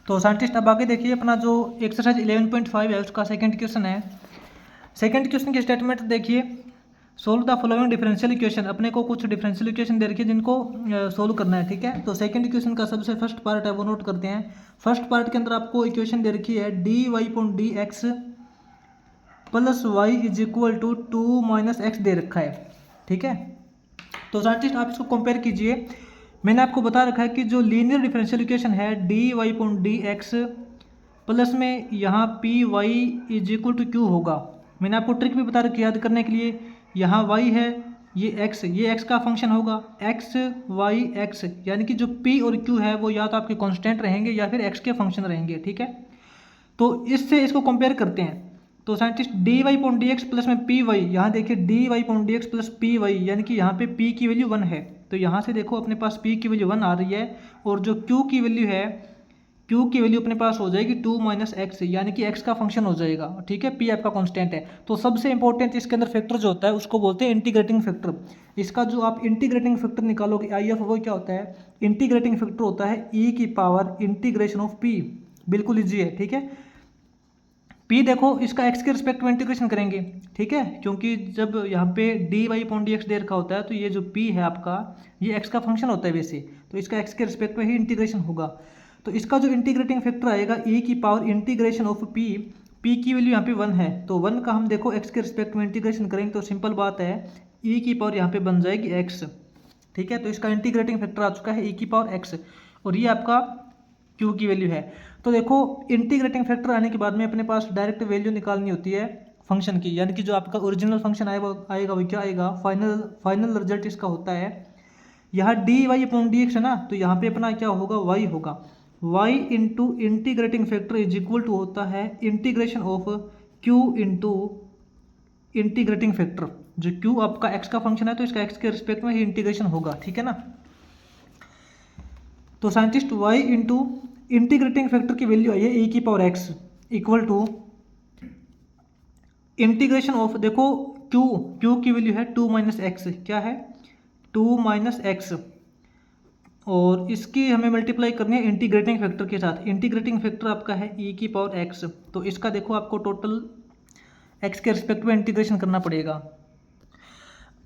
तो साइंटिस्ट अब आगे देखिए अपना जो एक्सरसाइज 11.5 है उसका सेकंड क्वेश्चन है। सेकंड क्वेश्चन की स्टेटमेंट देखिए, solve the following differential equation. अपने को कुछ डिफरेंशियल इक्वेशन दे रखी है जिनको सोल्व करना है, ठीक है। तो सेकंड इक्वेशन का सबसे फर्स्ट पार्ट है वो नोट करते हैं। फर्स्ट पार्ट के अंदर आपको इक्वेशन दे रखी है D Y point D x plus Y is equal to 2 minus X दे रखा है, ठीक है। तो साइंटिस्ट आप इसको कंपेयर कीजिए। मैंने आपको बता रखा है कि जो लीनियर डिफरेंशियल इक्वेशन है D Y point D x plus में यहाँ p Y is equal to q होगा। मैंने आपको ट्रिक भी बता रखी है याद करने के लिए। यहाँ y है, ये x का फंक्शन होगा, x y x, यानी कि जो p और q है वो या तो आपके कांस्टेंट रहेंगे या फिर x के फंक्शन रहेंगे, ठीक है। तो इससे इसको कंपेयर करते हैं। तो scientist d Y point D x plus में पी वाई, यहाँ देखिए d Y point D x plus p y, यानी कि यहाँ पे p की वैल्यू 1 है। तो यहाँ से देखो अपने पास p की वैल्यू 1 आ रही है और जो q की वैल्यू है, q की वैल्यू अपने पास हो जाएगी 2 माइनस एक्स, यानी कि x का फंक्शन हो जाएगा, ठीक है। p आपका कांस्टेंट है। तो सबसे इंपॉर्टेंट इसके अंदर फैक्टर जो होता है उसको बोलते हैं इंटीग्रेटिंग फैक्टर। इसका जो आप इंटीग्रेटिंग फैक्टर निकालोगे IF, वो क्या होता है, इंटीग्रेटिंग फैक्टर होता है e की पावर इंटीग्रेशन ऑफ p। बिल्कुल ईजी है, ठीक है। p देखो इसका x के रिस्पेक्ट में इंटीग्रेशन करेंगे, ठीक है, क्योंकि जब यहाँ पे D Y point D x दे रखा होता है तो ये जो p है आपका ये x का फंक्शन होता है वैसे, तो इसका x के रिस्पेक्ट में ही इंटीग्रेशन होगा। तो इसका जो इंटीग्रेटिंग फैक्टर आएगा e की power integration of p, p की वैल्यू यहाँ पे 1 है, तो 1 का हम देखो x के रिस्पेक्ट में इंटीग्रेशन करेंगे तो सिंपल बात है e की पावर यहाँ पे बन जाएगी x, ठीक है। तो इसका इंटीग्रेटिंग फैक्टर आ चुका है e की पावर x और ये आपका q की वैल्यू है। तो देखो इंटीग्रेटिंग फैक्टर आने के बाद में अपने पास डायरेक्ट वैल्यू निकालनी होती है फंक्शन की, यानी कि जो आपका ओरिजिनल फंक्शन आएगा वो क्या आएगा, फाइनल रिजल्ट इसका होता है यहाँ d Y upon D x है ना, तो यहाँ पे अपना क्या होगा, y होगा। y into integrating factor is equal to होता है integration of q into integrating factor. जो q आपका x का फंक्शन है तो इसका x के रिस्पेक्ट में ही इंटीग्रेशन होगा, ठीक है ना। तो scientist y into integrating factor की वैल्यू आई है e की power x equal to integration of, देखो q की वैल्यू है 2 माइनस एक्स, क्या है 2 माइनस एक्स, और इसकी हमें मल्टीप्लाई करनी है इंटीग्रेटिंग फैक्टर के साथ। इंटीग्रेटिंग फैक्टर आपका है e की पावर x, तो इसका देखो आपको टोटल x के रिस्पेक्ट में इंटीग्रेशन करना पड़ेगा।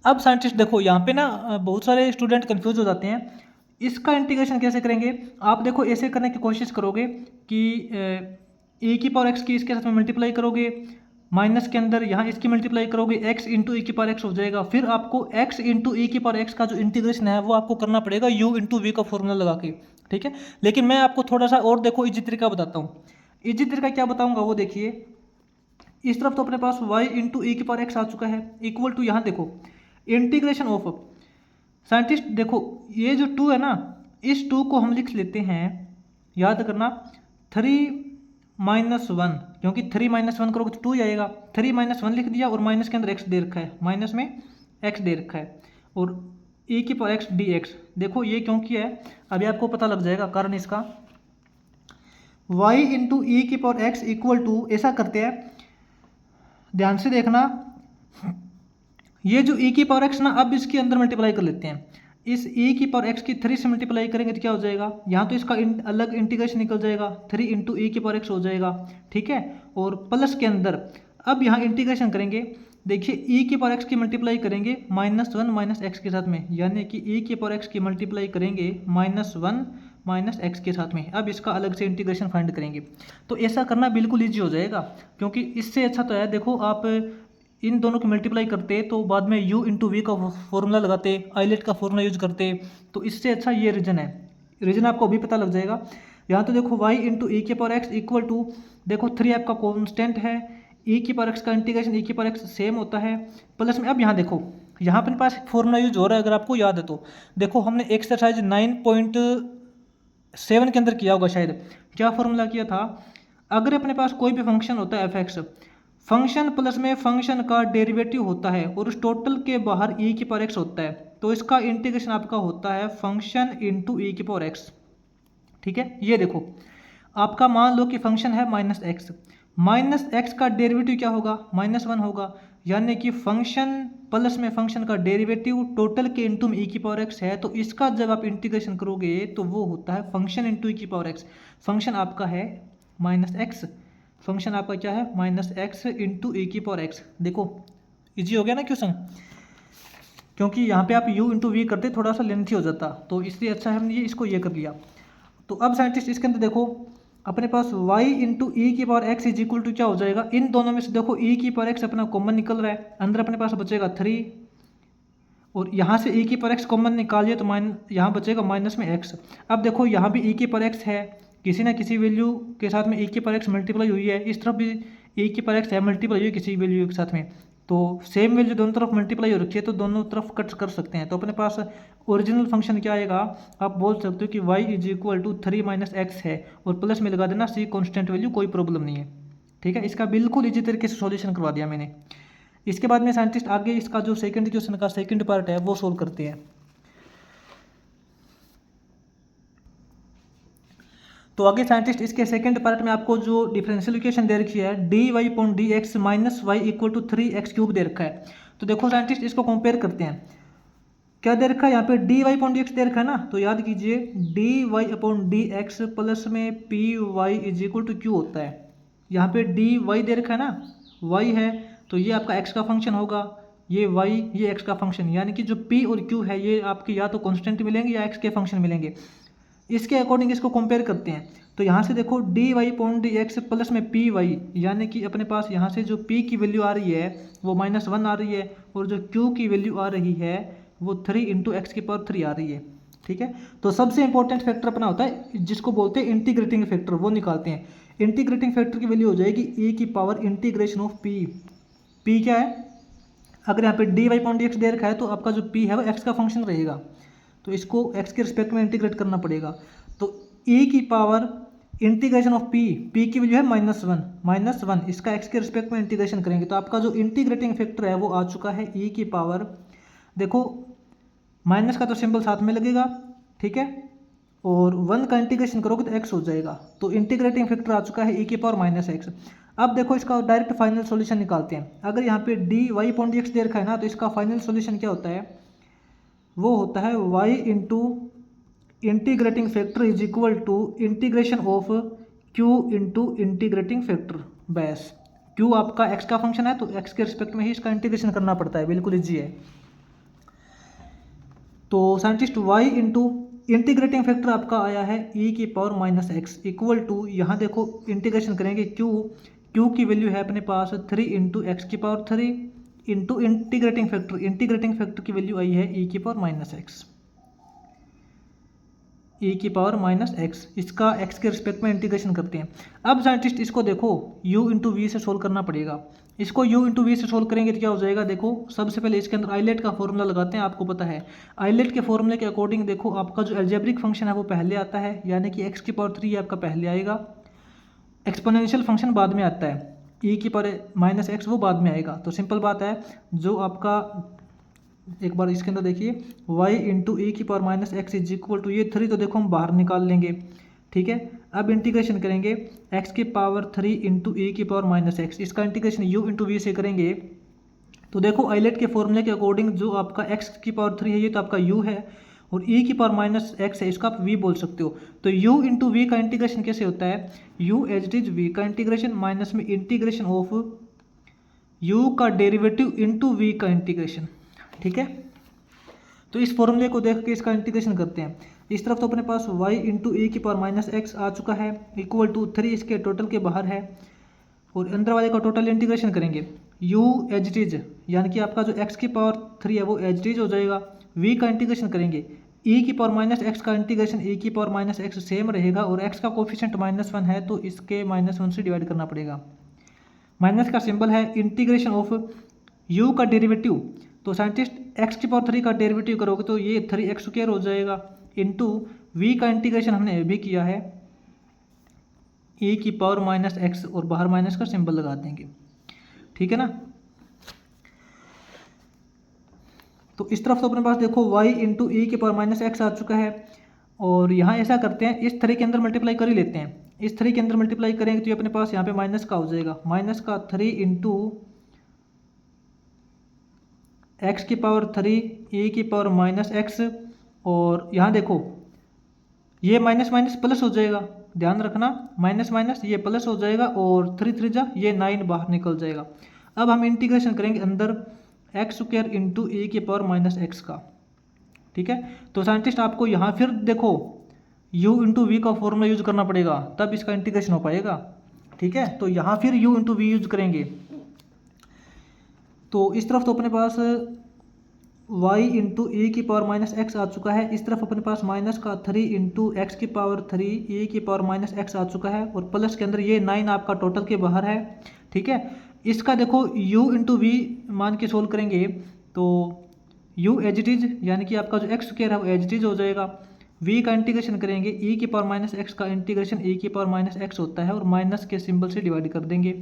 अब साइंटिस्ट देखो यहाँ पे ना बहुत सारे स्टूडेंट कंफ्यूज हो जाते हैं, इसका इंटीग्रेशन कैसे करेंगे। आप देखो ऐसे करने की कोशिश करोगे कि e की पावर x की इसके साथ में मल्टीप्लाई करोगे, माइनस के अंदर यहाँ इसकी मल्टीप्लाई करोगे, x इंटू ई की पावर x हो जाएगा। फिर आपको x इंटू ई की पावर x का जो इंटीग्रेशन है वो आपको करना पड़ेगा u इंटू वी का फॉर्मूला लगा के, ठीक है। लेकिन मैं आपको थोड़ा सा और देखो इजी तरीका बताता हूँ। इजी तरीका क्या बताऊँगा वो देखिए, इस तरफ तो अपने पास y इंटू ई की पावर x आ चुका है इक्वल टू यहाँ देखो इंटीग्रेशन ऑफ, साइंटिस्ट देखो ये जो 2 है ना, इस 2 को हम लिख लेते हैं, याद करना 3 माइनस 1, क्योंकि 3 माइनस 1 करोगे तो 2 ही आएगा। 3 माइनस 1 लिख दिया और माइनस के अंदर x दे रखा है, माइनस में x दे रखा है, और e की पावर x डी एक्स। देखो ये क्यों किया है अभी आपको पता लग जाएगा कारण इसका। y इंटू ई की पावर x इक्वल टू, ऐसा करते हैं ध्यान से देखना, ये जो e की पावर x ना अब इसके अंदर मल्टीप्लाई कर लेते हैं। इस e की पावर x की 3 से मल्टीप्लाई करेंगे तो क्या हो जाएगा, यहाँ तो इसका अलग इंटीग्रेशन निकल जाएगा, 3 इंटू ई की पावर x हो जाएगा, ठीक है। और प्लस के अंदर अब यहाँ इंटीग्रेशन करेंगे, देखिए e की पावर x की मल्टीप्लाई करेंगे -1 माइनस एक्स के साथ में, यानी कि e की पावर x की मल्टीप्लाई करेंगे -1 माइनस एक्स के साथ में। अब इसका अलग से इंटीग्रेशन फाइंड करेंगे, तो ऐसा करना बिल्कुल ईजी हो जाएगा, क्योंकि इससे अच्छा तो है देखो आप इन दोनों की मल्टीप्लाई करते तो बाद में u इंटू वी का फॉर्मूला लगाते, आइलेट का फॉर्मूला यूज करते, तो इससे अच्छा ये रीजन है। रीजन आपको अभी पता लग जाएगा। यहाँ तो देखो y इंटू ई की पावर x इक्वल टू, देखो 3 आपका कॉन्स्टेंट है, e की पावर x का इंटीग्रेशन e की पावर x सेम होता है, प्लस में अब यहाँ देखो यहाँ अपने पास फॉर्मूला यूज हो रहा है, अगर आपको याद है तो देखो हमने एक्सरसाइज 9.7 के अंदर किया होगा शायद। क्या फॉर्मूला किया था, अगर अपने पास कोई भी फंक्शन होता है f(x), फंक्शन प्लस में फंक्शन का डेरिवेटिव होता है और उस टोटल के बाहर e की पावर x होता है, तो इसका इंटीग्रेशन आपका होता है फंक्शन इंटू ई की पावर x, ठीक है। ये देखो आपका मान लो कि फंक्शन है -x, -x का डेरिवेटिव क्या होगा, -1 होगा, यानी कि फंक्शन प्लस में फंक्शन का डेरिवेटिव टोटल के इंटू में ई की पावर एक्स है, तो इसका जब आप इंटीग्रेशन करोगे तो वो होता है फंक्शन इंटू ई की पावर एक्स। फंक्शन आपका है माइनस एक्स, फंक्शन आपका क्या है माइनस एक्स इंटू ई की पावर एक्स। देखो इजी हो गया ना क्वेश्चन, क्योंकि यहाँ पे आप u इंटू वी करते थोड़ा सा लेंथी हो जाता, तो इसलिए अच्छा है हमने ये इसको ये कर लिया। तो अब साइंटिस्ट इसके अंदर देखो अपने पास y इंटू ई की power x is equal to क्या हो जाएगा, इन दोनों में से देखो e की पावर एक्स अपना कॉमन निकल रहा है, अंदर अपने पास बचेगा 3 और यहाँ से e की पावर एक्स कॉमन निकालिए तो यहाँ बचेगा माइनस में x। अब देखो यहाँ भी e की पावर एक्स है, किसी ना किसी वैल्यू के साथ में e की पावर एक्स मल्टीप्लाई हुई है, इस तरफ भी e की पावर एक्स है मल्टीप्लाई हुई है किसी वैल्यू के साथ में, तो सेम वैल्यू दोनों तरफ मल्टीप्लाई हो रखी है तो दोनों तरफ कट कर सकते हैं। तो अपने पास ओरिजिनल फंक्शन क्या आएगा, आप बोल सकते हो कि y is equal to 3 minus x है और प्लस में लगा देना c कॉन्स्टेंट वैल्यू, कोई प्रॉब्लम नहीं है। ठीक है, इसका बिल्कुल इसी तरीके से सॉल्यूशन करवा दिया मैंने। इसके बाद में साइंटिस्ट आगे इसका जो सेकंड क्वेश्चन का सेकंड पार्ट है वो सोल्व करते हैं। तो आगे साइंटिस्ट इसके सेकंड पार्ट में आपको जो डिफरेंशियल इक्वेशन दे रखी है D Y point D x minus y equal to 3x³ दे रखा है। तो देखो साइंटिस्ट इसको कंपेयर करते हैं, क्या दे रखा है यहाँ पे D Y point D x दे रखा है ना, तो याद कीजिए D Y upon D x plus में P Y is equal to Q होता है। यहाँ पे डी वाई दे रखा है ना, वाई है तो ये आपका एक्स का फंक्शन होगा, ये वाई ये एक्स का फंक्शन, यानी कि जो पी और क्यू है ये आपके या तो कॉन्स्टेंट मिलेंगे या एक्स के फंक्शन मिलेंगे। इसके अकॉर्डिंग इसको कंपेयर करते हैं, तो यहाँ से देखो d Y point D x plus में पी वाई, यानी कि अपने पास यहाँ से जो पी की वैल्यू आ रही है वो -1 आ रही है और जो क्यू की वैल्यू आ रही है वो 3 इंटू एक्स की पावर 3 आ रही है। ठीक है, तो सबसे इंपॉर्टेंट फैक्टर अपना होता है जिसको बोलते हैं इंटीग्रेटिंग फैक्टर, वो निकालते हैं। इंटीग्रेटिंग फैक्टर की वैल्यू हो जाएगी ई की power integration of P. P क्या है, अगर यहाँ पे D Y point D x दे रखा है तो आपका जो पी है वो एक्स का फंक्शन रहेगा, तो इसको एक्स के रिस्पेक्ट में इंटीग्रेट करना पड़ेगा। तो ई की power integration of P, P की वैल्यू है -1, इसका एक्स के रिस्पेक्ट में इंटीग्रेशन करेंगे तो आपका जो इंटीग्रेटिंग फैक्टर है वो आ चुका है ई की पावर, देखो माइनस का तो सिंबल साथ में लगेगा, ठीक है, और 1 का इंटीग्रेशन करोगे तो x हो जाएगा, तो इंटीग्रेटिंग फैक्टर आ चुका है ई की पावर -x। अब देखो इसका डायरेक्ट फाइनल सॉल्यूशन निकालते हैं। अगर यहाँ पे डी वाई पॉइंट एक्स दे रखा है ना, तो इसका फाइनल सॉल्यूशन क्या होता है, वो होता है y into integrating factor is equal to integration of q into integrating factor. बस q आपका x का फंक्शन है तो x के रिस्पेक्ट में ही इसका इंटीग्रेशन करना पड़ता है, बिल्कुल इजी है। तो scientist y into integrating factor आपका आया है e की पावर -x इक्वल टू, यहाँ देखो इंटीग्रेशन करेंगे q की वैल्यू है अपने पास 3 इंटू एक्स की पावर 3 इंटू इंटीग्रेटिंग फैक्टर की वैल्यू आई है e की पावर -x, e की पावर -x, इसका x के रिस्पेक्ट में इंटीग्रेशन करते हैं। अब साइंटिस्ट इसको देखो u इंटू वी से सोल्व करना पड़ेगा। इसको u इंटू वी से सोल्व करेंगे तो क्या हो जाएगा, देखो सबसे पहले इसके अंदर आइलेट का फॉर्मूला लगाते हैं। आपको पता है आइलेट के फॉर्मूले के अकॉर्डिंग देखो आपका जो अलजेब्रिक फंक्शन है वो पहले आता है, यानी कि x की पावर 3 आपका पहले आएगा, एक्सपोनेंशियल फंक्शन बाद में आता है, e की पावर -x वो बाद में आएगा। तो सिंपल बात है, जो आपका एक बार इसके अंदर देखिए y इंटू ई की power -x is equal to ये 3 तो देखो हम बाहर निकाल लेंगे, ठीक है। अब इंटीग्रेशन करेंगे x की पावर 3 इंटू ई की पावर -x, इसका इंटीग्रेशन u इंटू वी से करेंगे तो देखो आइलेट के फॉर्मूले के अकॉर्डिंग जो आपका x की पावर 3 है ये तो आपका u है और e की पावर -x है, इसका आप v बोल सकते हो। तो u इंटू वी का इंटीग्रेशन कैसे होता है, u as it is v का इंटीग्रेशन माइनस में इंटीग्रेशन ऑफ u का डेरिवेटिव इंटू v का इंटीग्रेशन, ठीक है। तो इस फॉर्मूले को देख के इसका इंटीग्रेशन करते हैं। इस तरफ तो अपने पास y इंटू ई की पावर -x आ चुका है इक्वल टू 3 इसके टोटल के बाहर है और अंदर वाले का टोटल इंटीग्रेशन करेंगे u एज इट इज, यानी कि आपका जो x की पावर 3 है वो एज इट इज हो जाएगा, v का इंटीग्रेशन करेंगे e की पावर -x का इंटीग्रेशन e की पावर -x सेम रहेगा और x का कोफिशिएंट -1 है तो इसके -1 से डिवाइड करना पड़ेगा। माइनस का सिंबल है इंटीग्रेशन ऑफ u का डेरिवेटिव, तो साइंटिस्ट x की पावर 3 का डेरिवेटिव करोगे तो ये 3x² हो जाएगा इंटू v का इंटीग्रेशन हमने अभी किया है e की पावर -x और बाहर माइनस का सिंबल लगा देंगे, ठीक है ना। तो इस तरफ तो अपने पास देखो y इंटू ई की पावर -x आ चुका है और यहाँ ऐसा करते हैं इस 3 के अंदर मल्टीप्लाई कर ही लेते हैं, इस 3 के अंदर मल्टीप्लाई करेंगे तो ये अपने पास यहाँ पे माइनस का हो जाएगा, माइनस का 3 इंटू एक्स की पावर 3 ई की पावर माइनस एक्स, और यहाँ देखो ये माइनस माइनस प्लस हो जाएगा, ध्यान रखना माइनस माइनस ये प्लस हो जाएगा, और 3 3 जा ये 9 बाहर निकल जाएगा। अब हम इंटीग्रेशन करेंगे अंदर एक्स स्क्वायर इंटू ई की पावर माइनस एक्स का, ठीक है। तो साइंटिस्ट आपको यहाँ फिर देखो u इंटू वी का फॉर्मूला यूज करना पड़ेगा, तब इसका इंटीग्रेशन हो पाएगा, ठीक है। तो यहाँ फिर u इंटू वी यूज करेंगे, तो इस तरफ तो अपने पास y इंटू ई की पावर माइनस एक्स आ चुका है, इस तरफ अपने पास माइनस का 3 इंटू एक्स की पावर 3 ई की पावर माइनस एक्स आ चुका है, और प्लस के अंदर ये 9 आपका टोटल के बाहर है, ठीक है। इसका देखो u इंटू वी मान के सोल्व करेंगे तो u एज इट इज, यानी कि आपका जो एक्स स्क्वायर है वो एज इट इज हो जाएगा। v का इंटीग्रेशन करेंगे e की पावर माइनस एक्स का इंटीग्रेशन e की पावर माइनस एक्स होता है, और माइनस के सिंबल से डिवाइड कर देंगे।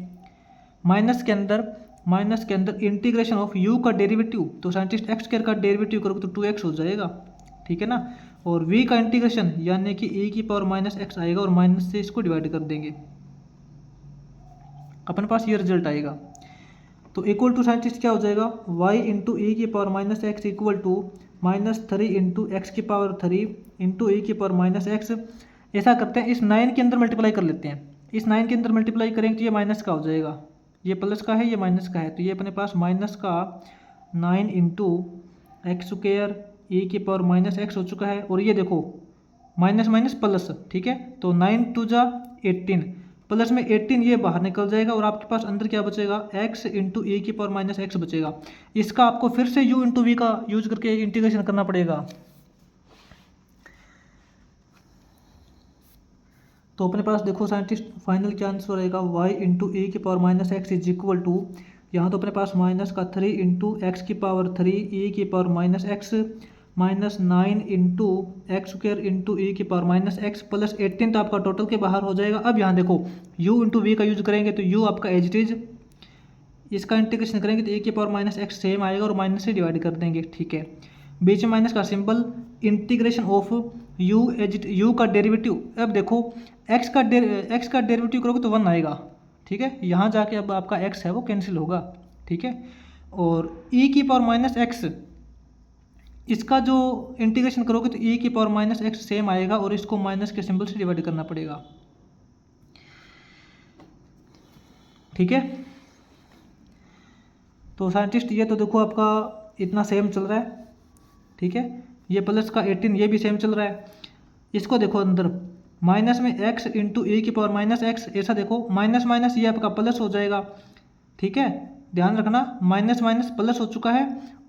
माइनस के अंदर इंटीग्रेशन ऑफ u का डेरिवेटिव, तो साइंटिस्ट एक्स स्क्वायर का डेरिवेटिव करोगे तो 2x हो जाएगा, ठीक है ना। और v का इंटीग्रेशन यानी कि e की पावर माइनस एक्स आएगा, और माइनस से इसको डिवाइड कर देंगे, अपने पास ये रिजल्ट आएगा। तो इक्वल टू साइंटिस्ट क्या हो जाएगा, y इंटू ई की power minus x equal to minus 3 into x की पावर 3 इंटू ई की पावर माइनस एक्स। ऐसा करते हैं, इस 9 के अंदर मल्टीप्लाई कर लेते हैं, इस 9 के अंदर मल्टीप्लाई करेंगे तो ये माइनस का हो जाएगा, ये प्लस का है ये माइनस का है, तो ये अपने पास माइनस का 9 इंटू एक्स स्क्वायर ई की पावर माइनस एक्स हो चुका है, और ये देखो माइनस माइनस प्लस, ठीक है। तो 9 2 जा 18, प्लस में 18 ये बाहर निकल जाएगा, और आपके पास अंदर क्या बचेगा, x इंटू ई की पावर माइनस एक्स बचेगा। इसका आपको फिर से u इंटू वी का यूज करके इंटीग्रेशन करना पड़ेगा। तो अपने पास देखो साइंटिस्ट फाइनल क्या आंसर आएगा, y इंटू ई की power minus X is equal to, यहाँ तो अपने पास माइनस का 3 इंटू एक्स की पावर 3 ई की power minus x minus 9 into x square into ई की पावर माइनस एक्स प्लस 18 तो आपका टोटल के बाहर हो जाएगा। अब यहाँ देखो u इंटू वी का यूज करेंगे तो u आपका एज इट इज, इसका इंटीग्रेशन करेंगे तो e की पावर माइनस एक्स सेम आएगा, और माइनस से डिवाइड कर देंगे, ठीक है। बीच में माइनस का सिंबल, इंटीग्रेशन ऑफ u का डेरिवेटिव, अब देखो x का डेरिवेटिव करोगे तो 1 आएगा, ठीक है। यहाँ जाके अब आपका x है वो कैंसिल होगा, ठीक है। और e की पावर माइनस एक्स, इसका जो इंटीग्रेशन करोगे तो e की पावर माइनस एक्स सेम आएगा, और इसको माइनस के सिंबल से डिवाइड करना पड़ेगा, ठीक है। तो साइंटिस्ट ये तो देखो आपका इतना सेम चल रहा है, ठीक है। ये प्लस का 18 ये भी सेम चल रहा है। इसको देखो अंदर माइनस में x इंटू ई की पावर माइनस एक्स, ऐसा देखो माइनस माइनस ये आपका प्लस हो जाएगा, ठीक है। ध्यान रखना माइनस माइनस प्लस हो चुका है,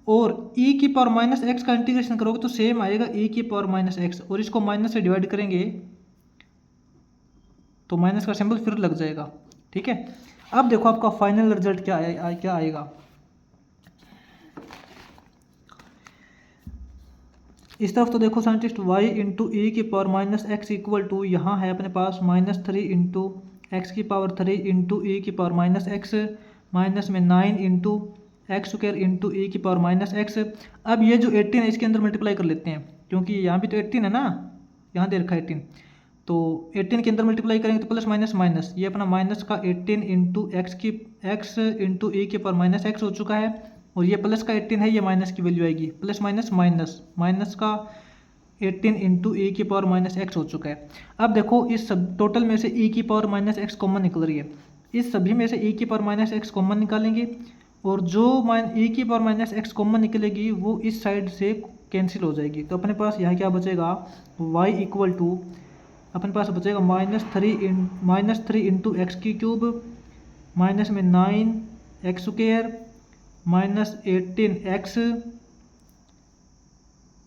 और e की पावर माइनस एक्स का इंटीग्रेशन करोगे तो सेम आएगा e की पावर माइनस एक्स, और इसको माइनस से डिवाइड करेंगे तो माइनस का सिंबल फिर लग जाएगा, ठीक है। अब देखो आपका फाइनल रिजल्ट क्या आएगा। इस तरफ तो देखो साइंटिस्ट y इंटू ई की power minus x equal to, यहाँ है अपने पास माइनस 3 इंटू एक्स की पावर 3 इंटू ई की पावर माइनस एक्स माइनस में 9 इंटू एक्स स्क्वायर इंटू ई की पावर माइनस एक्स। अब ये जो 18 है इसके अंदर मल्टीप्लाई कर लेते हैं, क्योंकि यहाँ भी तो 18 है ना, यहाँ दे रखा है 18, तो 18 के अंदर मल्टीप्लाई करेंगे तो प्लस माइनस माइनस, ये अपना माइनस का 18 इंटू एक्स इंटू ई की पावर माइनस एक्स हो चुका है, और ये प्लस का 18 है, ये माइनस की वैल्यू आएगी, प्लस माइनस माइनस, माइनस का 18 इंटू ई की पावर माइनस एक्स हो चुका है। अब देखो इस सब टोटल में से ई की पावर माइनस एक्स कॉमन निकल रही है, इस सभी में से ई की पावर माइनस एक्स कॉमन निकालेंगे, और जो ई की पावर माइनस एक्स कॉमन निकलेगी वो इस साइड से कैंसिल हो जाएगी। तो अपने पास यहाँ क्या बचेगा, y इक्वल टू अपने पास बचेगा माइनस थ्री इंटू एक्स की क्यूब माइनस में 9 x square minus 18 x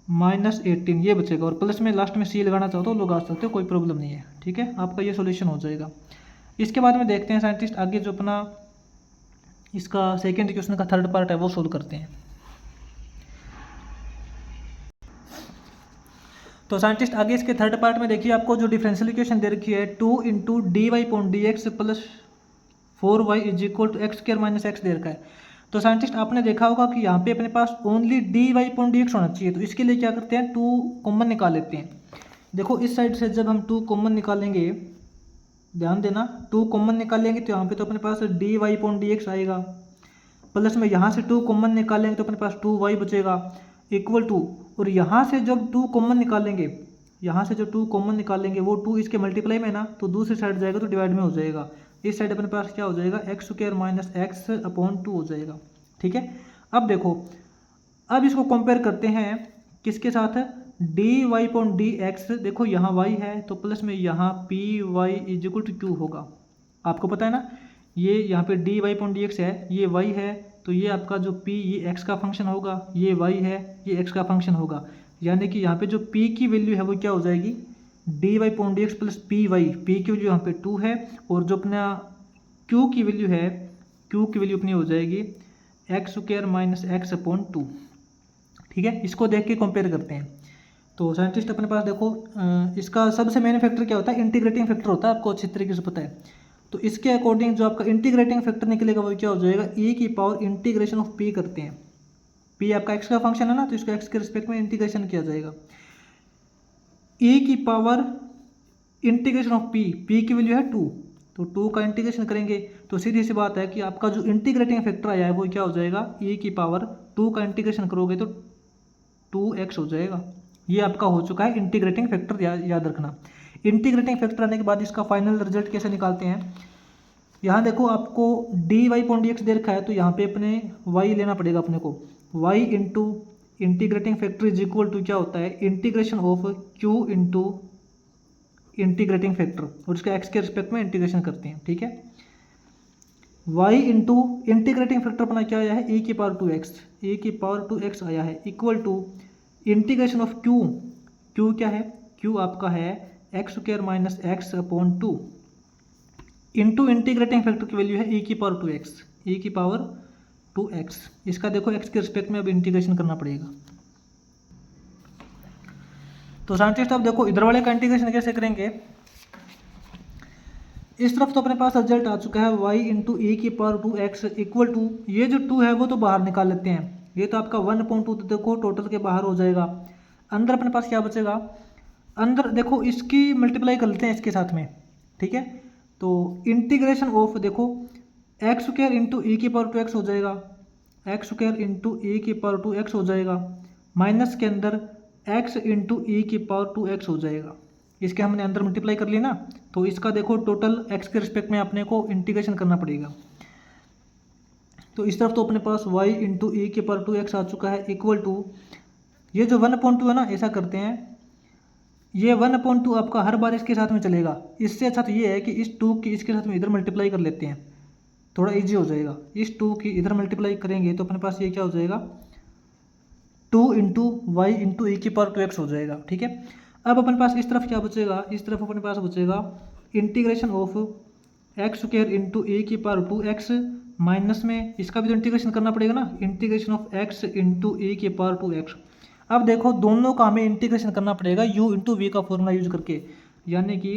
minus 18 ये बचेगा, और प्लस में लास्ट में सी लगाना चाहो तो लगा सकते हो, कोई प्रॉब्लम नहीं है, ठीक है। आपका ये सॉल्यूशन हो जाएगा। इसके बाद में देखते हैं साइंटिस्ट आगे जो अपना इसका सेकेंड क्वेश्चन का थर्ड पार्ट है वो सोल्व करते हैं। तो साइंटिस्ट आगे इसके थर्ड पार्ट में देखिए आपको जो डिफरेंशियल इक्वेशन दे रखी है 2 into D Y point D x plus 4y is equal to x square minus X दे रखा है। तो साइंटिस्ट आपने देखा होगा कि यहाँ पे अपने पास only D Y point D X होना चाहिए, तो इसके लिए क्या करते हैं 2 कॉमन निकाल लेते हैं। देखो इस साइड से जब हम 2 कॉमन निकालेंगे, ध्यान देना 2 कॉमन निकालेंगे तो यहाँ पे तो अपने पास d Y point D x आएगा, प्लस में यहाँ से 2 कॉमन निकालेंगे तो अपने पास 2y बचेगा इक्वल टू, और यहाँ से जब 2 कॉमन निकालेंगे, यहाँ से जो 2 कॉमन निकालेंगे वो 2 इसके मल्टीप्लाई में ना, तो दूसरी साइड जाएगा तो डिवाइड में हो जाएगा। इस साइड अपने पास क्या हो जाएगा, x square minus x upon 2 हो जाएगा। ठीक है, अब देखो, अब इसको कंपेयर करते हैं किसके साथ, d Y upon D x. देखो यहाँ y है तो प्लस में यहाँ p Y is equal to q होगा। आपको पता है ना, ये यहाँ पे D Y upon D x है, ये y है, तो ये आपका जो p ये x का फंक्शन होगा, ये y है, ये x का फंक्शन होगा। यानी कि यहाँ पे जो p की वैल्यू है वो क्या हो जाएगी, d Y upon D x plus p y. P की वैल्यू यहाँ पे 2 है, और जो अपना q की वैल्यू है, q की वैल्यू अपनी हो जाएगी x square minus x upon 2। ठीक है, इसको देख के कंपेयर करते हैं। तो साइंटिस्ट अपने पास देखो, इसका सबसे मेन फैक्टर क्या होता है, इंटीग्रेटिंग फैक्टर होता है, आपको अच्छी तरीके से पता है। तो इसके अकॉर्डिंग जो आपका इंटीग्रेटिंग फैक्टर निकलेगा वो क्या हो जाएगा, e की पावर इंटीग्रेशन ऑफ p करते हैं। p आपका x का फंक्शन है ना, तो इसको x के रिस्पेक्ट में इंटीग्रेशन किया जाएगा। e की पावर इंटीग्रेशन ऑफ p की वैल्यू है 2, तो 2 का इंटीग्रेशन करेंगे तो सीधी सी बात है कि आपका जो इंटीग्रेटिंग फैक्टर आया है वो क्या हो जाएगा, e की पावर 2 का इंटीग्रेशन करोगे तो 2x हो जाएगा। ये आपका हो चुका है इंटीग्रेटिंग फैक्टर, याद रखना। इंटीग्रेटिंग फैक्टर आने के बाद इसका फाइनल रिजल्ट कैसे निकालते हैं, यहाँ देखो आपको d Y upon D x दे रखा है, तो यहाँ पे अपने y लेना पड़ेगा अपने को। y into integrating factor is equal to क्या होता है, integration of q into integrating factor, और इसका x के रिस्पेक्ट में इंटीग्रेशन करते हैं। ठीक है, y इंटू इंटीग्रेटिंग फैक्टर अपना क्या आया है, e की पावर 2x, e की पावर 2x आया है, equal to integration of q, q क्या है, q आपका है x square minus x upon 2 into integrating factor की वैल्यू है e की पावर 2x, e की पावर 2x। इसका देखो x के रिस्पेक्ट में अब इंटीग्रेशन करना पड़ेगा। तो साइंटिस्ट अब देखो इधर वाले का इंटीग्रेशन कैसे करेंगे, इस तरफ तो अपने पास रिजल्ट आ चुका है y इंटू e की पावर 2x इक्वल टू, ये जो 2 है वो तो बाहर निकाल लेते हैं, ये तो आपका 1/2 तो देखो टोटल के बाहर हो जाएगा। अंदर अपने पास क्या बचेगा, अंदर देखो इसकी मल्टीप्लाई कर लेते हैं इसके साथ में। ठीक है, तो इंटीग्रेशन ऑफ देखो एक्स स्क्वायर इंटू ई की पावर 2x हो जाएगा, एक्स स्क्वायर इंटू ई की पावर 2x हो जाएगा, माइनस के अंदर x इंटू ई की पावर 2x हो जाएगा। इसके हमने अंदर मल्टीप्लाई कर ली ना, तो इसका देखो टोटल x के रिस्पेक्ट में अपने को इंटीग्रेशन करना पड़ेगा। तो इस तरफ तो अपने पास y इंटू ई की पावर 2x आ चुका है, इक्वल टू ये जो 1/2 है ना, ऐसा करते हैं, ये 1/2 आपका हर बार इसके साथ में चलेगा। इससे अच्छा तो ये है कि इस 2 की इसके साथ में इधर मल्टीप्लाई कर लेते हैं, थोड़ा इजी हो जाएगा। इस 2 की इधर मल्टीप्लाई करेंगे तो अपने पास ये क्या हो जाएगा, 2 इंटू वाई इंटू ई की पावर 2x हो जाएगा। ठीक है, अब अपने पास इस तरफ क्या बचेगा, इस तरफ अपने पास बचेगा integration of x square into ई की पावर 2x, माइनस में इसका भी तो इंटीग्रेशन करना पड़ेगा ना, इंटीग्रेशन ऑफ x इंटू ई की पावर 2x। अब देखो दोनों का हमें इंटीग्रेशन करना पड़ेगा u इंटू वी का फॉर्मूला यूज करके, यानी कि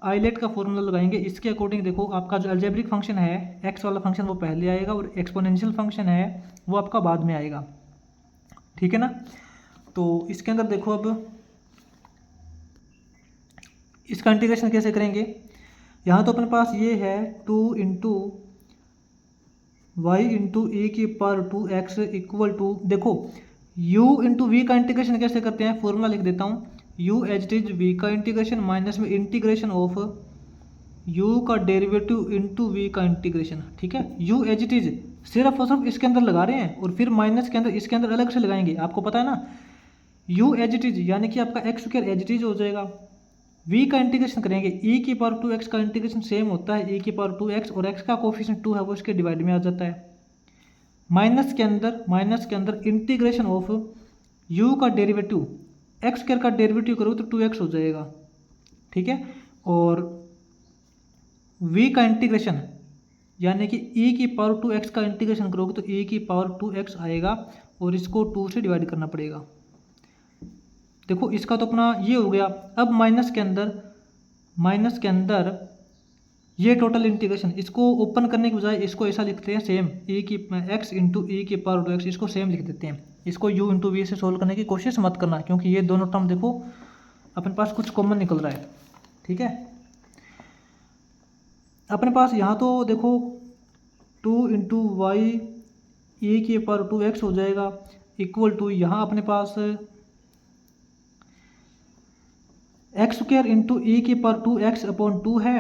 आइलेट का फॉर्मूला लगाएंगे। इसके अकॉर्डिंग देखो आपका जो अलजेब्रिक फंक्शन है x वाला फंक्शन वो पहले आएगा, और एक्सपोनेंशियल फंक्शन है वो आपका बाद में आएगा। ठीक है ना, तो इसके अंदर देखो अब इसका इंटीग्रेशन कैसे करेंगे, यहाँ तो अपने पास ये है 2 इंटू वाई इंटू ई की पावर 2x इक्वल टू, देखो u इंटू वी का इंटीग्रेशन कैसे करते हैं, फॉर्मूला लिख देता हूँ, u as it is v का इंटीग्रेशन माइनस में इंटीग्रेशन ऑफ u का डेरिवेटिव इंटू वी का इंटीग्रेशन। ठीक है, u एज इट इज सिर्फ और सिर्फ इसके अंदर लगा रहे हैं, और फिर माइनस के अंदर इसके अंदर अलग से लगाएंगे, आपको पता है ना। u एज इट इज यानी कि आपका x square as it is हो जाएगा, v का इंटीग्रेशन करेंगे, e की पावर 2x का इंटीग्रेशन सेम होता है e की पावर 2x, और x का कोफिशिएंट 2 है वो इसके डिवाइड में आ जाता है, माइनस के अंदर इंटीग्रेशन ऑफ u का डेरिवेटिव, x स्क्वायर का डेरिवेटिव करोगे तो 2x हो जाएगा। ठीक है, और v का इंटीग्रेशन यानी कि e की पावर 2x का इंटीग्रेशन करोगे तो e की पावर 2x आएगा, और इसको 2 से डिवाइड करना पड़ेगा। देखो इसका तो अपना ये हो गया। अब माइनस के अंदर ये टोटल इंटीग्रेशन, इसको ओपन करने के बजाय इसको ऐसा लिखते हैं सेम, e की x इंटू ई की पावर 2x, इसको सेम लिख देते हैं। इसको u इंटू वी से सोल्व करने की कोशिश मत करना, क्योंकि ये दोनों टर्म देखो अपने पास कुछ कॉमन निकल रहा है। ठीक है, अपने पास यहाँ तो देखो 2 इंटू वाई ए की पावर 2x हो जाएगा इक्वल टू यहाँ अपने पास एक्स स्क्वायर इंटू ए की पावर 2x अपॉन 2 है।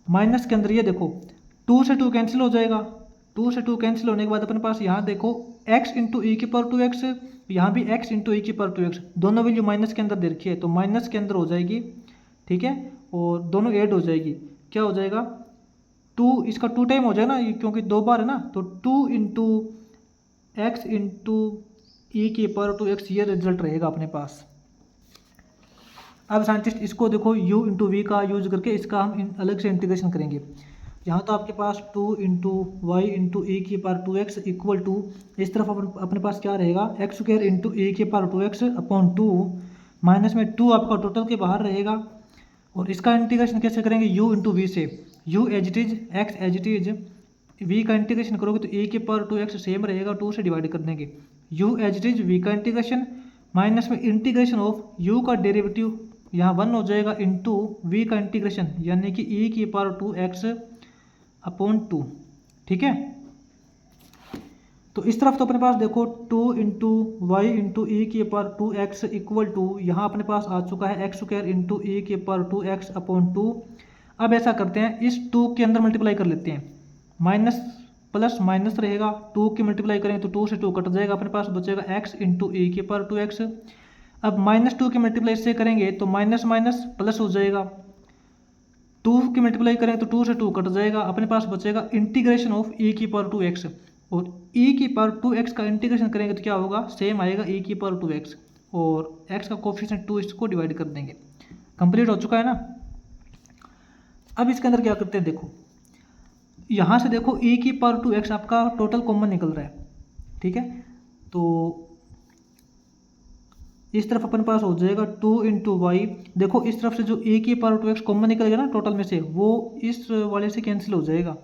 माइनस के अंदर ये देखो 2 से 2 कैंसिल हो जाएगा, 2 से 2 कैंसिल होने के बाद अपने पास यहाँ देखो x इंटू ए की पावर 2x, यहाँ भी x इंटू ए की पावर 2x, दोनों वैल्यू माइनस के अंदर दे रखी है तो माइनस के अंदर हो जाएगी, ठीक है, और दोनों ऐड हो जाएगी। क्या हो जाएगा 2, इसका 2 टाइम हो जाएगा ना क्योंकि 2 बार है ना, तो 2 इंटू एक्स इंटू ई की पावर 2x ये रिजल्ट रहेगा अपने पास। अब साइंटिस्ट इसको देखो u इंटू वी का यूज करके इसका हम अलग से इंटीग्रेशन करेंगे। यहाँ तो आपके पास 2 इंटू वाई इंटू ए की पावर 2x इक्वल टू, इस तरफ अपने पास क्या रहेगा एक्स स्क्वायर इंटू ए की पावर 2x अपॉन 2, माइनस में 2 आपका टोटल के बाहर रहेगा। और इसका इंटीग्रेशन कैसे करेंगे u इंटू वी से, u as it is x as it is, v का इंटीग्रेशन करोगे तो a की पावर 2x सेम रहेगा, 2 से डिवाइड कर देंगे, u as it is v का इंटीग्रेशन माइनस में इंटीग्रेशन ऑफ u का डेरिवेटिव यहाँ 1 हो जाएगा इंटू वी का इंटीग्रेशन यानी कि e की पावर 2x अपॉन 2, ठीक है। तो इस तरफ तो अपने पास देखो 2 इंटू वाई इंटू ए की पावर 2x इक्वल टू यहाँ अपने पास आ चुका है एक्स स्क्वायर इंटू ए की पावर 2x अपॉन 2। अब ऐसा करते हैं इस 2 के अंदर मल्टीप्लाई कर लेते हैं, माइनस प्लस माइनस रहेगा, 2 की मल्टीप्लाई करेंगे तो 2 से 2 कट जाएगा, अपने पास बचेगा x इंटू ए की पावर 2x। अब -2 की मल्टीप्लाई से करेंगे तो माइनस माइनस प्लस हो जाएगा, 2 की मल्टीप्लाई करेंगे तो 2 से 2 कट जाएगा, अपने पास बचेगा इंटीग्रेशन ऑफ e की पावर 2x, और e की पावर 2x का इंटीग्रेशन करेंगे तो क्या होगा सेम आएगा e की पावर 2x, और x का कोफिशिएंट 2 इसको डिवाइड कर देंगे। कंप्लीट हो चुका है ना। अब इसके अंदर क्या करते हैं देखो, यहाँ से देखो e की पावर 2x आपका टोटल कॉमन निकल रहा है, ठीक है। तो इस तरफ अपन पास हो जाएगा 2 इंटू वाई, देखो इस तरफ से जो a की पावर 2x कॉमन निकलेगा ना टोटल में से, वो इस वाले से कैंसिल हो जाएगा,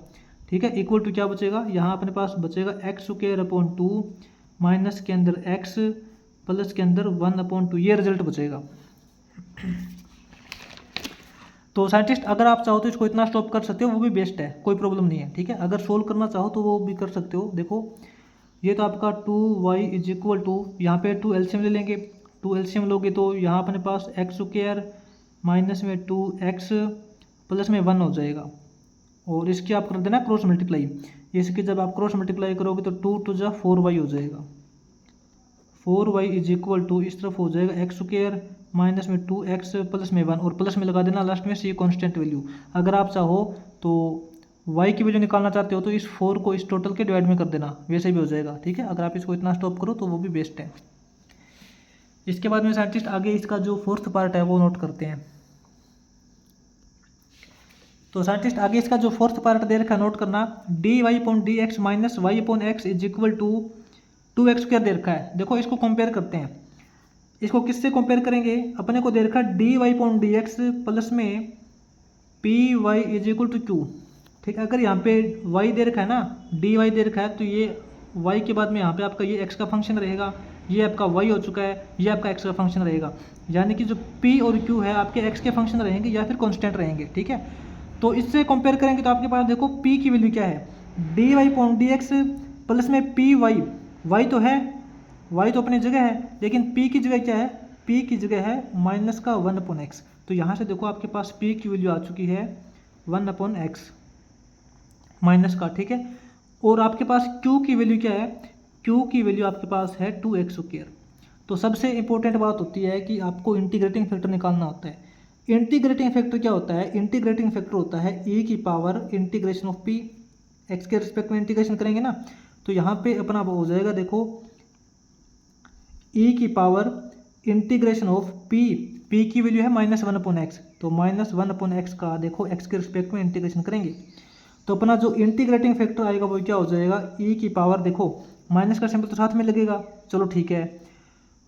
ठीक है। इक्वल टू क्या बचेगा, यहाँ अपने पास बचेगा एक्स स्क्वायर अपॉन 2 माइनस के अंदर x प्लस के अंदर 1 अपॉन 2, ये रिजल्ट बचेगा। तो साइंटिस्ट अगर आप चाहो तो इसको इतना स्टॉप कर सकते हो, वो भी बेस्ट है, कोई प्रॉब्लम नहीं है, ठीक है। अगर सोल्व करना चाहो तो वो भी कर सकते हो। देखो ये तो आपका 2y इज इक्वल टू, यहाँ पे 2 एलसीएम ले लेंगे, 2 एलसीएम लोगे तो यहाँ अपने पास एक्स स्क्वायर माइनस में 2x प्लस में 1 हो जाएगा, और इसकी आप कर देना क्रॉस मल्टीप्लाई, इसकी जब आप क्रॉस मल्टीप्लाई करोगे तो 2 टू जा 4y हो जाएगा, 4y इज इक्वल टू इस तरफ हो जाएगा एक्स स्क्वायर माइनस में 2x प्लस में 1, और प्लस में लगा देना लास्ट में सी कॉन्स्टेंट वैल्यू। अगर आप चाहो तो y की वैल्यू निकालना चाहते हो तो इस 4 को इस टोटल के डिवाइड में कर देना, वैसे भी हो जाएगा, ठीक है। अगर आप इसको इतना स्टॉप करो तो वो भी बेस्ट है। इसके बाद में साइंटिस्ट आगे इसका जो फोर्थ पार्ट है वो नोट करते हैं। तो साइंटिस्ट आगे इसका जो फोर्थ पार्ट दे रखा है नोट करना, d Y upon D x minus y upon x is equal to 2x square दे रखा है। देखो इसको कंपेयर करते हैं, इसको किससे कंपेयर करेंगे, अपने को दे रखा है D Y upon D x plus में P Y is equal to Q, ठीक है। अगर यहाँ पे y दे रखा है ना, डी वाई दे रखा है, तो ये y के बाद में यहाँ पे आपका ये x का फंक्शन रहेगा, ये आपका y हो चुका है, ये आपका x का फंक्शन रहेगा, यानी कि जो p और q है आपके x के फंक्शन रहेंगे या फिर कांस्टेंट रहेंगे, ठीक है। तो इससे कंपेयर करेंगे तो आपके पास देखो p की वैल्यू क्या है, D Y upon D x plus में पी वाई, y तो है, y तो अपनी जगह है, लेकिन p की जगह क्या है, p की जगह है माइनस का 1 अपॉन एक्स। तो यहाँ से देखो आपके पास p की वैल्यू आ चुकी है 1 अपॉन एक्स माइनस का, ठीक है। और आपके पास q की वैल्यू क्या है, q की वैल्यू आपके पास है 2x स्क्वायर। तो सबसे इंपॉर्टेंट बात होती है कि आपको इंटीग्रेटिंग फैक्टर निकालना होता है। इंटीग्रेटिंग फैक्टर क्या होता है, इंटीग्रेटिंग फैक्टर होता है e की power integration of p, x के रिस्पेक्ट में इंटीग्रेशन करेंगे ना, तो यहाँ पे अपना हो जाएगा देखो e की power integration of p, p की वैल्यू है -1 अपॉन एक्स, तो -1 अपॉन एक्स का देखो x के रिस्पेक्ट में इंटीग्रेशन करेंगे तो अपना जो इंटीग्रेटिंग फैक्टर आएगा वो क्या हो जाएगा, e की पावर, देखो माइनस का सिंबल तो साथ में लगेगा, चलो ठीक है।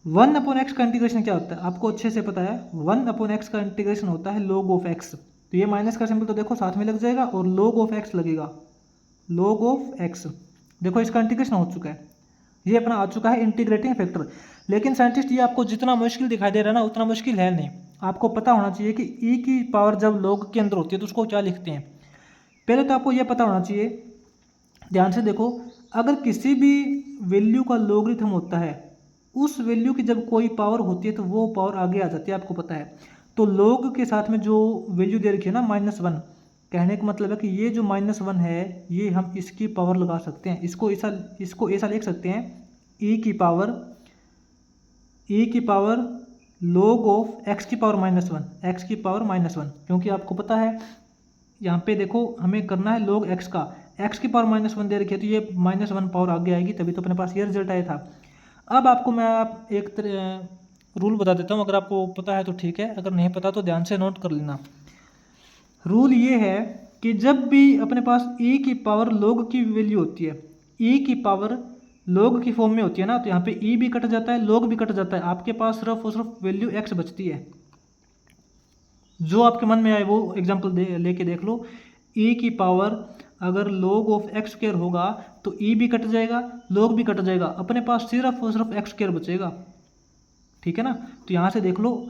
1 अपॉन एक्स का इंटीग्रेशन क्या होता है, आपको अच्छे से पता है, 1 अपॉन एक्स का इंटीग्रेशन होता है log ऑफ x, तो ये माइनस का सिंबल तो देखो साथ में लग जाएगा और log ऑफ x लगेगा, log ऑफ x, देखो इसका इंटीग्रेशन हो चुका है, ये अपना आ चुका है इंटीग्रेटिंग फैक्टर। लेकिन साइंटिस्ट ये आपको जितना मुश्किल दिखाई दे रहा है ना उतना मुश्किल है नहीं, आपको पता होना चाहिए कि e की पावर जब log के अंदर होती है तो उसको क्या लिखते हैं। पहले तो आपको यह पता होना चाहिए, ध्यान से देखो, अगर किसी भी वैल्यू का लॉगरिथम होता है उस वैल्यू की जब कोई पावर होती है तो वो पावर आगे आ जाती है, आपको पता है। तो लॉग के साथ में जो वैल्यू दे रखी है ना -1, कहने का मतलब है कि ये जो -1 है ये हम इसकी पावर लगा सकते हैं, इसको ऐसा लिख सकते हैं e की पावर log ऑफ x की पावर -1, क्योंकि आपको पता है यहाँ पे देखो हमें करना है log x का, x की पावर -1 दे रखी है तो ये -1 पावर आगे आएगी, तभी तो अपने पास ये रिजल्ट आया था। अब आपको मैं एक रूल बता देता हूँ, अगर आपको पता है तो ठीक है, अगर नहीं पता तो ध्यान से नोट कर लेना। रूल ये है कि जब भी अपने पास e की पावर log की वैल्यू होती है, e की पावर log की फॉर्म में होती है ना, तो यहाँ पे e भी कट जाता है, log भी कट जाता है, आपके पास सिर्फ और सिर्फ वैल्यू x बचती है। जो आपके मन में आए वो एग्जाम्पल लेके देख लो। e की पावर अगर log ऑफ एक्स स्क्वायर होगा तो e भी कट जाएगा, log भी कट जाएगा, अपने पास सिर्फ और सिर्फ एक्स स्क्वायर बचेगा, ठीक है ना। तो यहाँ से देख लो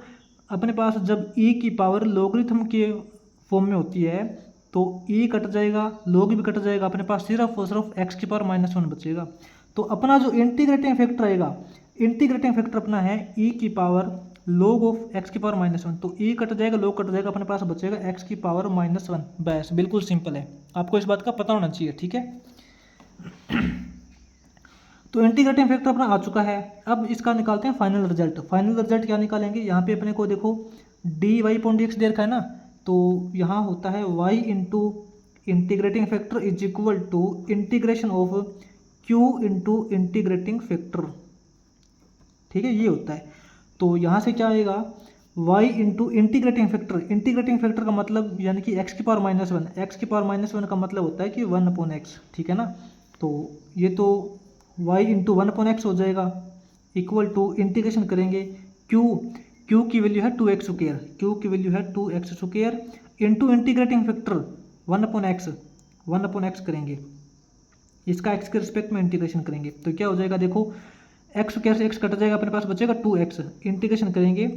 अपने पास जब e की पावर लॉगरिथम के फॉर्म में होती है तो e कट जाएगा, log भी कट जाएगा, अपने पास सिर्फ और सिर्फ x की पावर -1 बचेगा। तो अपना जो इंटीग्रेटिंग फैक्टर आएगा, इंटीग्रेटिंग फैक्टर अपना है e की पावर log ऑफ x की पावर -1, तो e कट जाएगा, log कट जाएगा, अपने पास बचेगा x की पावर -1। बस बिल्कुल सिंपल है, आपको इस बात का पता होना चाहिए, ठीक है। तो इंटीग्रेटिंग फैक्टर अपना आ चुका है, अब इसका निकालते हैं फाइनल रिजल्ट। फाइनल रिजल्ट क्या निकालेंगे, यहाँ पे अपने को देखो dy/dx दे रखा है ना, तो यहाँ होता है y into integrating factor is equal to integration of q into integrating factor, ठीक है, ये होता है। तो यहाँ से क्या आएगा y इंटू इंटीग्रेटिंग फैक्टर का मतलब यानी कि x की पावर -1, x की पावर -1 का मतलब होता है कि 1/x, ठीक है ना। तो ये तो y इंटू 1/x हो जाएगा, इक्वल टू इंटीग्रेशन करेंगे q की वैल्यू है 2x स्क्वायर, q की वैल्यू है 2x square into integrating factor 1/x करेंगे, इसका x के रिस्पेक्ट में इंटीग्रेशन करेंगे तो क्या हो जाएगा, देखो x स्क्वायर से x कट जाएगा, अपने पास बचेगा 2x, इंटीग्रेशन करेंगे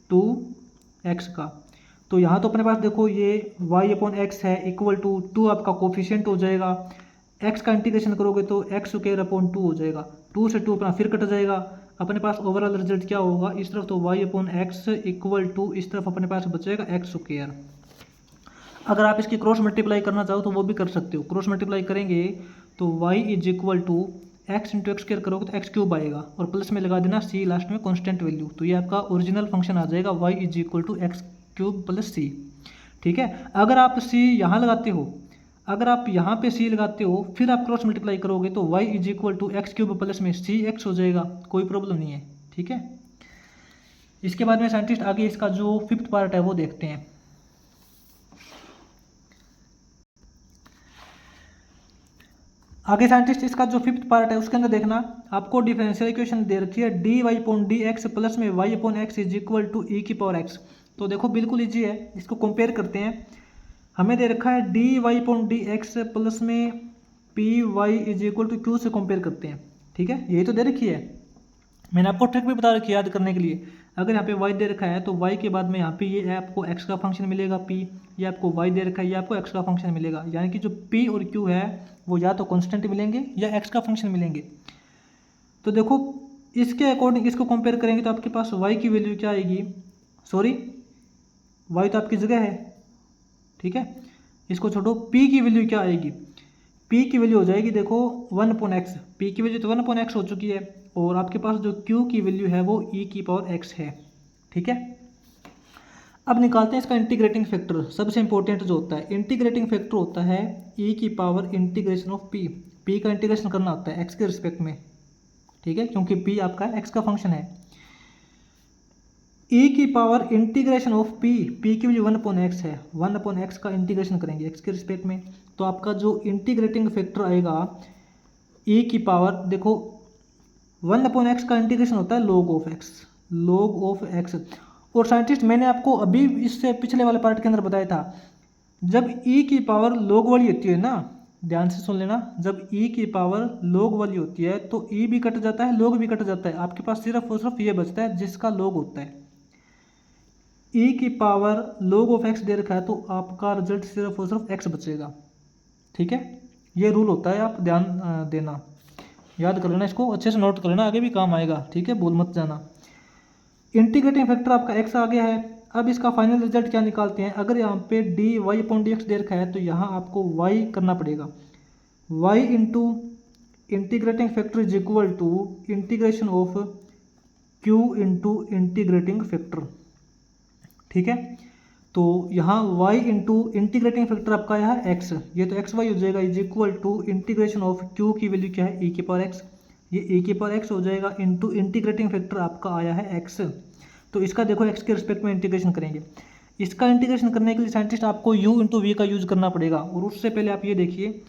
2x का। तो यहाँ तो अपने पास देखो ये y/x है इक्वल टू 2 आपका कोफिशिएंट हो जाएगा, x का इंटीग्रेशन करोगे तो x²/2 हो जाएगा, 2 से 2 अपना फिर कट जाएगा, अपने पास ओवरऑल रिजल्ट क्या होगा, इस तरफ तो y/x इक्वल टू इस तरफ अपने पास बचेगा x²। अगर आप इसकी क्रॉस मल्टीप्लाई करना चाहो तो वो भी कर सकते हो, क्रॉस मल्टीप्लाई करेंगे तो y is equal to x into x square करोगे तो x³ आएगा और प्लस में लगा देना c लास्ट में कॉन्स्टेंट वैल्यू, तो ये आपका ओरिजिनल फंक्शन आ जाएगा y is equal to x³ plus c, ठीक है। अगर आप c यहाँ लगाते हो, अगर आप यहाँ पे c लगाते हो फिर आप क्रॉस मल्टीप्लाई करोगे तो y is equal to x³ plus में cx हो जाएगा, कोई प्रॉब्लम नहीं है, ठीक है। इसके बाद में साइंटिस्ट आगे इसका जो 5th पार्ट है वो देखते हैं। आगे साइंटिस्ट इसका जो 5th पार्ट है उसके अंदर देखना, आपको डिफरेंशियल इक्वेशन दे रखी है dy/dx प्लस में y/x is equal to e की पावर x। तो देखो बिल्कुल इजी है, इसको कंपेयर करते हैं। हमें दे रखा है dy/dx प्लस में py is equal to q से कंपेयर करते हैं, ठीक है, यही तो दे रखी है। मैंने आपको ट्रिक भी बता रखी है याद करने के लिए, अगर यहाँ पे y दे रखा है तो y के बाद में यहाँ पे ये आपको x का फंक्शन मिलेगा p, ये आपको y दे रखा है ये आपको x का फंक्शन मिलेगा, यानी कि जो p और q है वो या तो कांस्टेंट मिलेंगे या x का फंक्शन मिलेंगे। तो देखो इसके अकॉर्डिंग इसको कंपेयर करेंगे तो आपके पास y की वैल्यू क्या आएगी, सॉरी y तो आपकी जगह है, ठीक है, इसको छोड़ो, p की वैल्यू क्या आएगी, p की वैल्यू हो जाएगी देखो 1/x, p की वैल्यू तो 1/x हो चुकी है और आपके पास जो q की वैल्यू है वो e की पावर x है, ठीक है। अब निकालते हैं इसका इंटीग्रेटिंग फैक्टर, सबसे इंपॉर्टेंट जो होता है इंटीग्रेटिंग फैक्टर होता है e की पावर इंटीग्रेशन ऑफ p का इंटीग्रेशन करना होता है x के रिस्पेक्ट में, ठीक है, क्योंकि p आपका x का फंक्शन है। e की पावर इंटीग्रेशन ऑफ p की वैल्यू 1/x है, 1/x का इंटीग्रेशन करेंगे x के रिस्पेक्ट में, तो आपका जो इंटीग्रेटिंग फैक्टर आएगा e की पावर देखो 1/x का इंटीग्रेशन होता है log ऑफ x। और साइंटिस्ट मैंने आपको अभी इससे पिछले वाले पार्ट के अंदर बताया था, जब e की पावर log वाली होती है ना, ध्यान से सुन लेना, जब e की पावर log वाली होती है तो e भी कट जाता है log भी कट जाता है, आपके पास सिर्फ और सिर्फ ये बचता है जिसका log होता है। e की पावर log ऑफ x दे रखा है तो आपका रिजल्ट सिर्फ और सिर्फ x बचेगा, ठीक है, ये रूल होता है, आप ध्यान देना। याद कर लेना, इसको अच्छे से नोट कर लेना, आगे भी काम आएगा, ठीक है, भूल मत जाना। इंटीग्रेटिंग फैक्टर आपका x आ गया है। अब इसका फाइनल रिजल्ट क्या निकालते हैं, अगर यहाँ पे dy अपॉन डी एक्स दे रखा है तो यहाँ आपको y करना पड़ेगा, y into integrating factor is equal to integration of q into integrating factor, ठीक है। तो यहाँ y इंटू इंटीग्रेटिंग फैक्टर आपका आया है x, ये तो एक्स वाई हो जाएगा, is equal to integration of q की वैल्यू क्या है, e की पावर x, ये e की पावर x हो जाएगा इंटू इंटीग्रेटिंग फैक्टर आपका आया है x। तो इसका देखो x के रिस्पेक्ट में इंटीग्रेशन करेंगे। इसका इंटीग्रेशन करने के लिए साइंटिस्ट आपको u इंटू वी का यूज़ करना पड़ेगा, और उससे पहले आप ये देखिए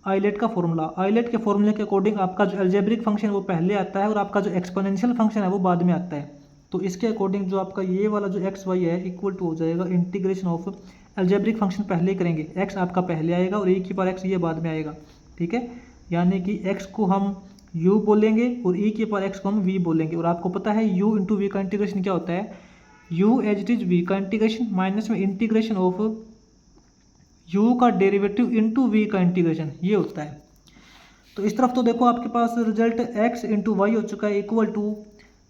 आइलेट का फॉर्मूला, आइलेट के फॉर्मूले के अकॉर्डिंग आपका जो अलजेब्रिक फंक्शन वो पहले आता है और आपका जो एक्सपोनेंशियल फंक्शन है वो बाद में आता है। तो इसके अकॉर्डिंग जो आपका ये वाला जो एक्स वाई है इक्वल टू हो जाएगा इंटीग्रेशन ऑफ अलजेब्रिक फंक्शन पहले ही करेंगे, एक्स आपका पहले आएगा और e की पावर एक्स ये बाद में आएगा, ठीक है। यानी कि x को हम u बोलेंगे और e की पावर x को हम v बोलेंगे, और आपको पता है u इंटू वी का इंटीग्रेशन क्या होता है, u as it is v का इंटीग्रेशन माइनस में इंटीग्रेशन ऑफ u का डेरिवेटिव इंटू v का इंटीग्रेशन, ये होता है। तो इस तरफ तो देखो आपके पास रिजल्ट x इंटू वाई हो चुका है इक्वल टू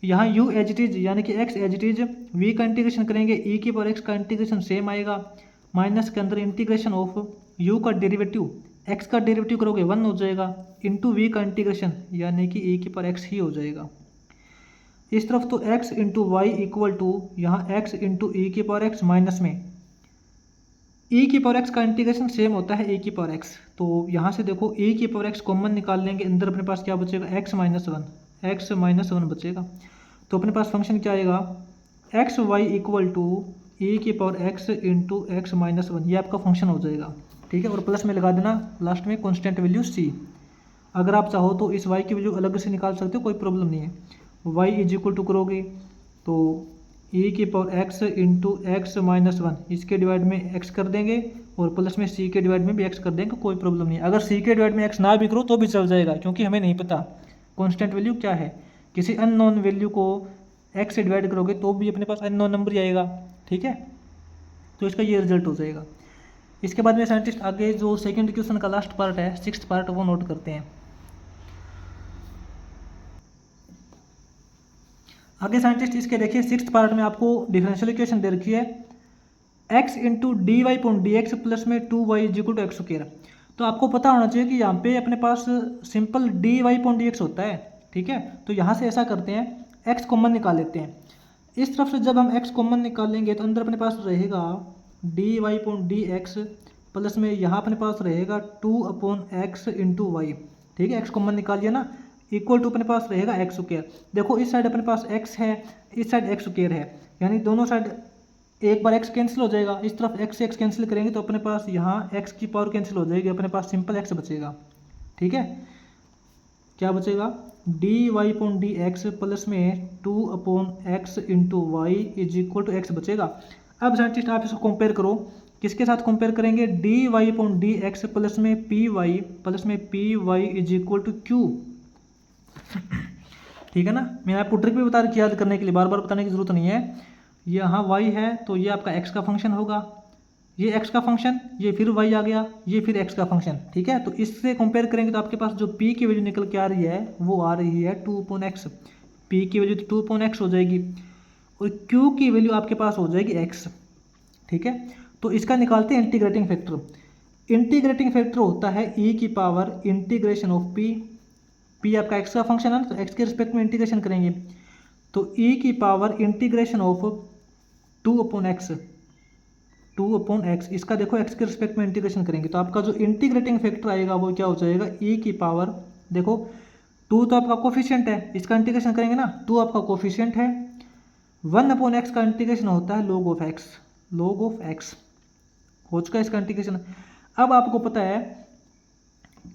यहाँ u एज इट इज यानी कि x as it is v का इंटीग्रेशन करेंगे, e की पावर x का इंटीग्रेशन सेम आएगा, माइनस के अंदर इंटीग्रेशन ऑफ u का डेरिवेटिव, x का डेरिवेटिव करोगे 1 हो जाएगा, इंटू v का इंटीग्रेशन यानी कि e की पावर x ही हो जाएगा। इस तरफ तो x into y equal to यहाँ x इंटू e की पावर x माइनस में e की पावर x का इंटीग्रेशन सेम होता है e की पावर x। तो यहाँ से देखो e की पावर x कॉमन निकाल लेंगे, अंदर अपने पास क्या बचेगा, x माइनस वन बचेगा। तो अपने पास फंक्शन क्या आएगा, x y equal to e की power x into x minus one, ये आपका फंक्शन हो जाएगा, ठीक है। और प्लस में लगा देना लास्ट में कॉन्स्टेंट वैल्यू c। अगर आप चाहो तो इस y की वैल्यू अलग से निकाल सकते हो, कोई प्रॉब्लम नहीं है। y इज इक्वल टू करोगे तो e की power x into x minus one, इसके डिवाइड में x कर देंगे और प्लस में c के डिवाइड में भी x कर देंगे, कोई प्रॉब्लम नहीं है। अगर c के डिवाइड में x ना भी करो तो भी चल जाएगा, क्योंकि हमें नहीं पता कॉन्स्टेंट वैल्यू क्या है। किसी अननोन वैल्यू को x से डिवाइड करोगे तो भी अपने पास अननोन नंबर ही आएगा, ठीक है। तो इसका ये रिजल्ट हो जाएगा। इसके बाद में साइंटिस्ट आगे जो सेकंड क्वेश्चन का लास्ट पार्ट है, सिक्स्थ पार्ट, वो नोट करते हैं। आगे साइंटिस्ट इसके देखिए सिक्स्थ पार्ट में आपको डिफरेंशियल इक्वेशन दे रखी है, x into D Y point D x plus में 2y is equal to x square. तो आपको पता होना चाहिए कि यहाँ पे अपने पास simple d Y point D x होता है, ठीक है। तो यहाँ से ऐसा करते हैं, x कॉमन निकाल लेते हैं। इस तरफ से जब हम x कॉमन निकालेंगे तो अंदर अपने पास रहेगा d Y point D x plus में यहाँ अपने पास रहेगा 2/x इंटू वाई, ठीक है। x कॉमन निकालिए ना, इक्वल टू अपने पास रहेगा एक्स स्क्वायर। देखो इस साइड अपने पास x है, इस साइड एक्स स्क्वायर है, यानी दोनों साइड एक बार x कैंसिल हो जाएगा, इस तरफ x से x कैंसिल करेंगे तो अपने पास यहाँ x की पावर कैंसिल हो जाएगी, अपने पास सिंपल x बचेगा, ठीक है। क्या बचेगा, d Y point D x plus में 2/x into y is equal to x बचेगा। अब साइंटिस्ट आप इसको कंपेयर करो, किसके साथ कंपेयर करेंगे, d Y point D x plus में P Y is equal to Q, ठीक है ना। मैंने आपको ट्रिक भी बता रखी याद करने के लिए, बार बार बताने की जरूरत नहीं है। यहाँ y है तो ये आपका x का फंक्शन होगा, ये x का फंक्शन, ये फिर y आ गया, ये फिर x का फंक्शन, ठीक है। तो इससे कंपेयर करेंगे तो आपके पास जो p की वैल्यू निकल के आ रही है वो आ रही है 2/x, p की वैल्यू तो 2/x हो जाएगी और q की वैल्यू आपके पास हो जाएगी x, ठीक है। तो इसका निकालते हैं इंटीग्रेटिंग फैक्टर। इंटीग्रेटिंग फैक्टर होता है e की पावर इंटीग्रेशन ऑफ p आपका x का फंक्शन है ना, तो x के रिस्पेक्ट में इंटीग्रेशन करेंगे तो e की पावर इंटीग्रेशन ऑफ 2/x, इसका देखो x के रिस्पेक्ट में इंटीग्रेशन करेंगे तो आपका जो इंटीग्रेटिंग फैक्टर आएगा वो क्या हो जाएगा, e की पावर, देखो 2 तो आपका कोफिशिएंट है, इसका इंटीग्रेशन करेंगे ना, 2 आपका कोफिशिएंट है, 1/x का इंटीग्रेशन होता है log ऑफ x हो चुका है इसका इंटीग्रेशन। अब आपको पता है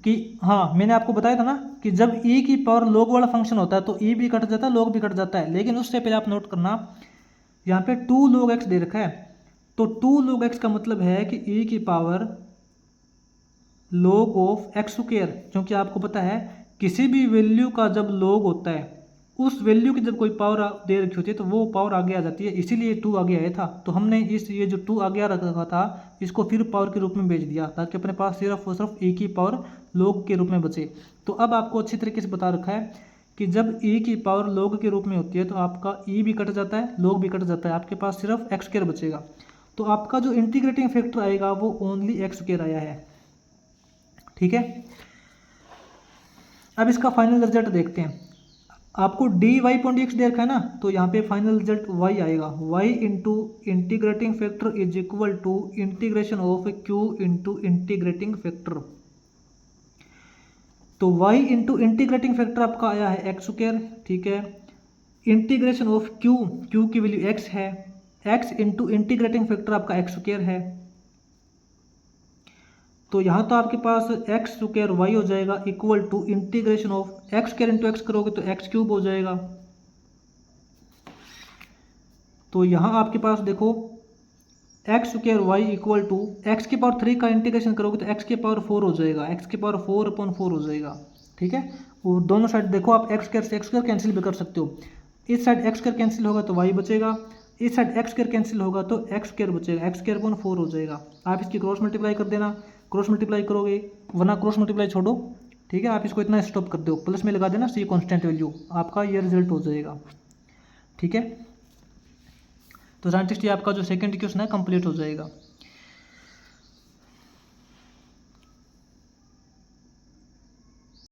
कि हाँ मैंने आपको बताया था ना कि जब e की पावर log वाला फंक्शन होता है तो e भी कट जाता है, log भी कट जाता है, लेकिन उससे पहले आप नोट करना यहाँ पे 2 log x दे रखा है, तो 2 log x का मतलब है कि e की power log of x square, क्योंकि आपको पता है किसी भी वैल्यू का जब log होता है उस वैल्यू की जब कोई पावर दे रखी होती है तो वो पावर आगे आ जाती है, इसीलिए 2 आगे आया था। तो हमने ये जो 2 आगे आ रखा था इसको फिर पावर के रूप में भेज दिया ताकि अपने पास सिर्फ और सिर्फ ए की पावर log के रूप में बचे। तो अब आपको अच्छी तरीके से बता रखा है कि जब e की पावर log के रूप में होती है तो आपका e भी कट जाता है, log भी कट जाता है, आपके पास सिर्फ एक्स स्क्वायर बचेगा। तो आपका जो इंटीग्रेटिंग फैक्टर आएगा वो ओनली एक्स स्क्वायर आया है। ठीक है, अब इसका फाइनल रिजल्ट देखते हैं। आपको dy पॉइंट एक्स दे रखा है ना, तो यहाँ पे फाइनल रिजल्ट y आएगा, y into integrating factor is equal to integration of q into integrating factor. तो y इंटू इंटीग्रेटिंग फैक्टर आपका आया है एक्स स्क्वायर। ठीक है, इंटीग्रेशन ऑफ q की वैल्यू x है, x इंटू इंटीग्रेटिंग फैक्टर आपका एक्स स्क्वायर है। तो यहाँ तो आपके पास एक्स स्क्वायर वाई हो जाएगा equal to integration of x square into x करोगे तो एक्स क्यूब हो जाएगा। तो यहाँ आपके पास देखो x square y equal to x की पावर 3 का इंटीग्रेशन करोगे तो एक्स की पावर 4 हो जाएगा, एक्स की पावर 4/4 हो जाएगा। ठीक है, और दोनों साइड देखो आप एक्स स्क्वायर से एक्स स्क्वायर कैंसिल भी कर सकते हो। इस साइड एक्स स्क्वायर कैंसिल होगा तो वाई बचेगा, इस साइड एक्स स्क्वायर कैंसिल होगा तो एक्स स्क्वायर बचेगा, एक्स स्क्वायर अपॉन 4 हो जाएगा। आप इसकी क्रॉस मल्टीप्लाई कर देना, क्रॉस मल्टीप्लाई करोगे, वरना क्रॉस मल्टीप्लाई छोड़ो। ठीक है, आप इसको इतना स्टॉप कर दो, प्लस में लगा देना सी कांस्टेंट वैल्यू, आपका ये रिजल्ट हो जाएगा। ठीक है, तो साइंटिस्ट ये आपका जो सेकंड क्वेश्चन है कंप्लीट हो जाएगा।